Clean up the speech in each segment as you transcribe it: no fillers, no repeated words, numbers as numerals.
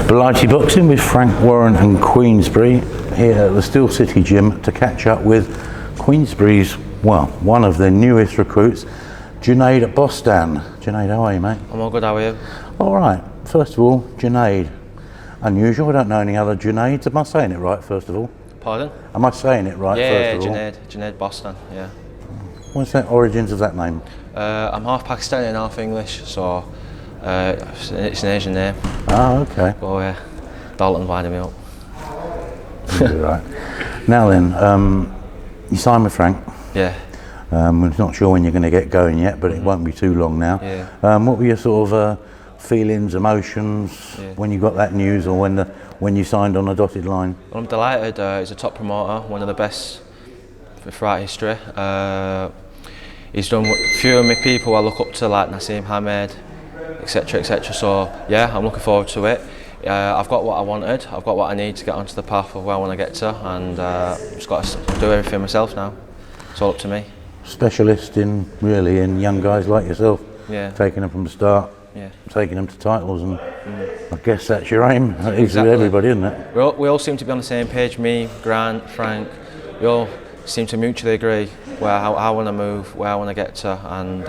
Blighty Boxing with Frank Warren and Queensbury here at the Steel City Gym to catch up with Queensbury's, well, one of their newest recruits, Junaid Bostan. Junaid, how are you, mate? I'm all good, how are you? All right. First of all, Junaid. Unusual, I don't know any other Junaids. Am I saying it right, first of all? Pardon? Am I saying it right, first of all? Junaid Bostan, yeah. What's the origins of that name? I'm half Pakistani and half English, so it's an Asian name. Oh, okay. Oh yeah, Dalton winding me up. Right. Now then, you signed with Frank. Yeah. We're not sure when you're going to get going yet, but it won't be too long now. Yeah. What were your sort of feelings, emotions when you got that news, or when you signed on a dotted line? Well, I'm delighted. He's a top promoter, one of the best throughout history. He's done a few of my people I look up to, like Nassim Hamed, etc, etc. So yeah, I'm looking forward to it. I've got what I wanted, I've got what I need to get onto the path of where I want to get to, and just got to do everything myself now. It's all up to me. Specialist in young guys like yourself. Yeah. Taking them from the start. Yeah. Taking them to titles, and I guess that's your aim. That is Exactly. with everybody, isn't it? We all seem to be on the same page. Me, Grant, Frank. We all seem to mutually agree how I want to move, where I want to get to, and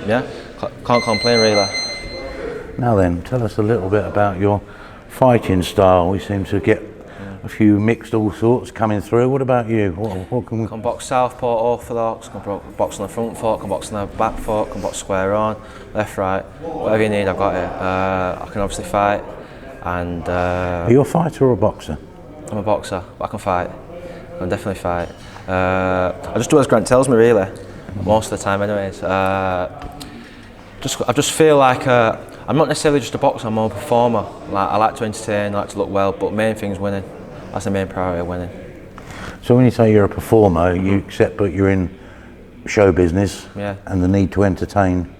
yeah, can't complain really. Now then, tell us a little bit about your fighting style. We seem to get a few mixed all sorts coming through. What about you? What can we... Can box southpaw, orthodox, can box on the front foot, can box on the back foot, can box square on, left, right, whatever you need, I've got it. I can obviously fight, and... Are you a fighter or a boxer? I'm a boxer, but I can fight. I can definitely fight. I just do as Grant tells me, really, most of the time anyways. I just feel like I'm not necessarily just a boxer, I'm more a performer. Like, I like to entertain, I like to look well, but main thing's winning. That's the main priority, winning. So when you say you're a performer, you accept that you're in show business and the need to entertain.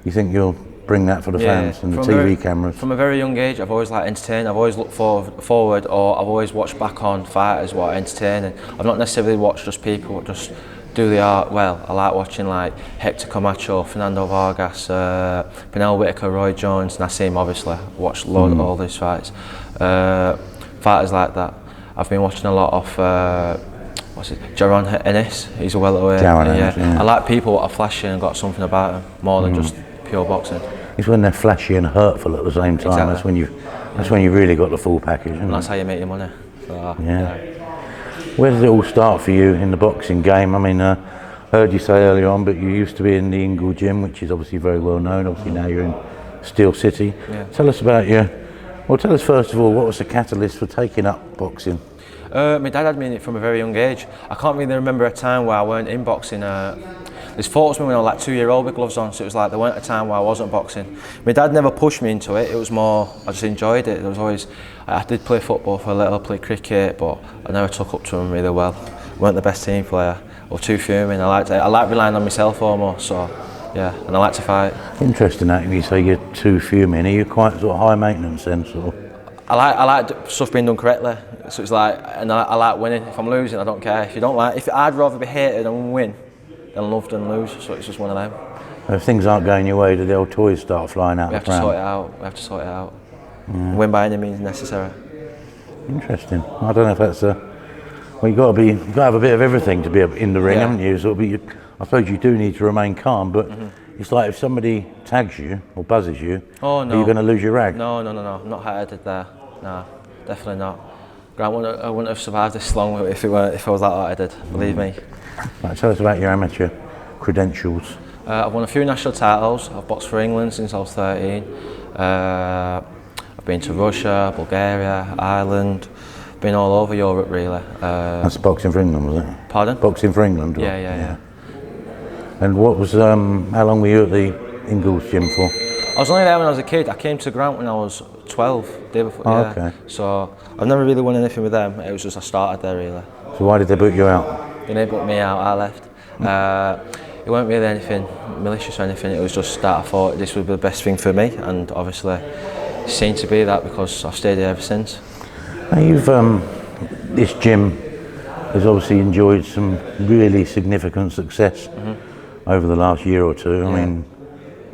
You think you'll bring that for the fans and the TV cameras? From a very young age, I've always liked entertaining. I've always looked forward, or I've always watched back on fighters what are entertaining. I've not necessarily watched just people just do the art well. I like watching like Hector Camacho, Fernando Vargas, Pernell Whitaker, Roy Jones, Nassim obviously. Watched loads of all these fights. Fighters like that. I've been watching a lot of Jaron Ennis. He's a welterweight. I like people that are flashy and got something about them more than just pure boxing. It's when they're flashy and hurtful at the same time. Exactly. That's when you really got the full package. And that's how you make your money. So, Where did it all start for you in the boxing game? I mean, heard you say earlier on, but you used to be in the Ingle Gym, which is obviously very well known. Obviously now you're in Steel City. Yeah. Tell us about tell us first of all, what was the catalyst for taking up boxing? My dad had me in it from a very young age. I can't really remember a time where I weren't in boxing. There's photos of me when I was like 2-year-old with gloves on, so it was like there weren't a time where I wasn't boxing. My dad never pushed me into it, it was more, I just enjoyed it. There was always, I did play football for a little, played cricket, but I never took up to him really well. Weren't the best team player, or too fuming. I like relying on myself almost, so yeah, and I like to fight. Interesting that you say you're too fuming. Are you quite sort of high maintenance then, sort of? I like stuff being done correctly, so it's like, and I like winning. If I'm losing, I don't care. If I'd rather be hated and win than loved and lose, so it's just one of them. If things aren't going your way, do the old toys start flying out? We have to sort it out. Yeah. Win by any means necessary. Interesting. I don't know if that's well, you've got to have a bit of everything to be in the ring, haven't you? So I suppose you do need to remain calm, but it's like if somebody tags you or buzzes you, are you going to lose your rag? No. I'm not hard-headed there. No, definitely not. Grant, I wouldn't have survived this long if I was that hard-headed, believe me. Right, tell us about your amateur credentials. I've won a few national titles. I've boxed for England since I was 13. I've been to Russia, Bulgaria, Ireland, been all over Europe really. That's boxing for England, was it? Pardon? Boxing for England? Yeah. And what was, how long were you at the Ingles gym for? I was only there when I was a kid. I came to Grant when I was 12, day before. Okay. So I've never really won anything with them. It was just I started there really. So why did they boot you out? They booked me out, I left. It wasn't really anything malicious or anything, it was just that I thought this would be the best thing for me, and obviously it seemed to be that because I've stayed here ever since. Now you've, this gym has obviously enjoyed some really significant success over the last year or two. I mean,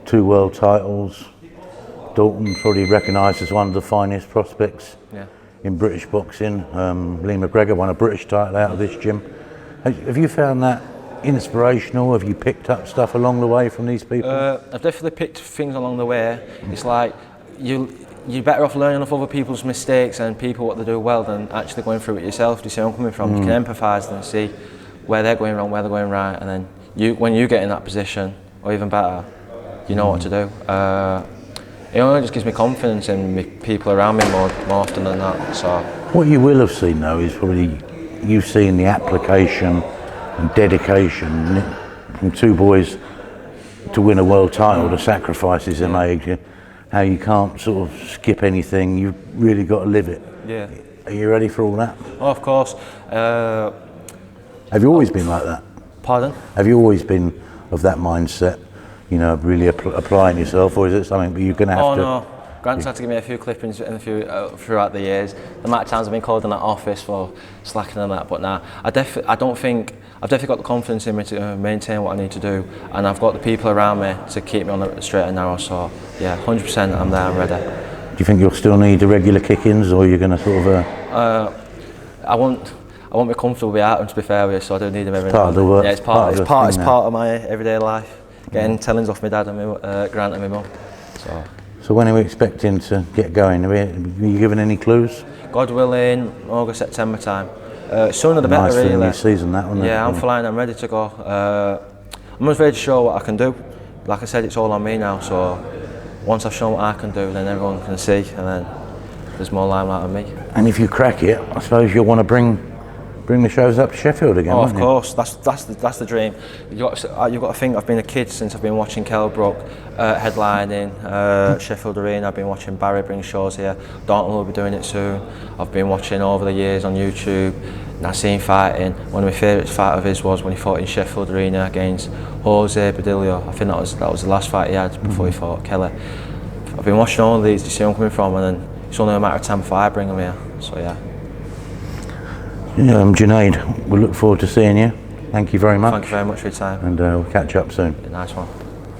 2 world titles, Dalton's probably recognised as one of the finest prospects Yeah. in British boxing. Lee McGregor won a British title out of this gym. Have you found that inspirational? Have you picked up stuff along the way from these people? I've definitely picked things along the way. It's like you're better off learning off other people's mistakes and people what they do well than actually going through it yourself. Do you see where I'm coming from? You can empathise and see where they're going wrong, where they're going right, and then when you get in that position, or even better, you know what to do. It only just gives me confidence in people around me more often than that. So What you will have seen though is probably you've seen the application and dedication from two boys to win a world title, the sacrifices they made, how you can't sort of skip anything, you've really got to live it. yeah. Are you ready for all that? Oh, of course. Have you always been like that? Pardon? Have you always been of that mindset, you know, really applying yourself, or is it something that you're going to have to... Oh no, Grant's had to give me a few clippings throughout the years. The amount of times I've been called in that office for slacking and that, but nah, I've definitely got the confidence in me to maintain what I need to do, and I've got the people around me to keep me on the straight and narrow, so yeah, 100% I'm there, I'm ready. Do you think you'll still need the regular kick-ins, or you're going to sort of... I won't be comfortable without them, to be fair with you, so I do need them every part now of the and then. work. Yeah, it's part now. of my everyday life. Getting tellings off my dad and Grant and my mum. So when are we expecting to get going? Are you given any clues? God willing, August, September time. Sooner the better, Nice really. new season, that one. Yeah, I'm flying, I'm ready to go. I'm just ready to show what I can do. Like I said, it's all on me now, so once I've shown what I can do, then everyone can see, and then there's more limelight on me. And if you crack it, I suppose you'll want to bring the shows up to Sheffield again, of course, that's the dream. You've got to think, I've been a kid since I've been watching Kell Brook headlining Sheffield Arena. I've been watching Barry bring shows here. Dalton will be doing it soon. I've been watching over the years on YouTube. Nassim fighting. One of my favourite fights of his was when he fought in Sheffield Arena against Jose Badillo. I think that was the last fight he had before he fought Kelly. I've been watching all of these to see where I'm coming from, and then it's only a matter of time before I bring them here. So yeah. Junaid, we'll look forward to seeing you. Thank you very much. Thank you very much for your time. And we'll catch up soon. Nice one.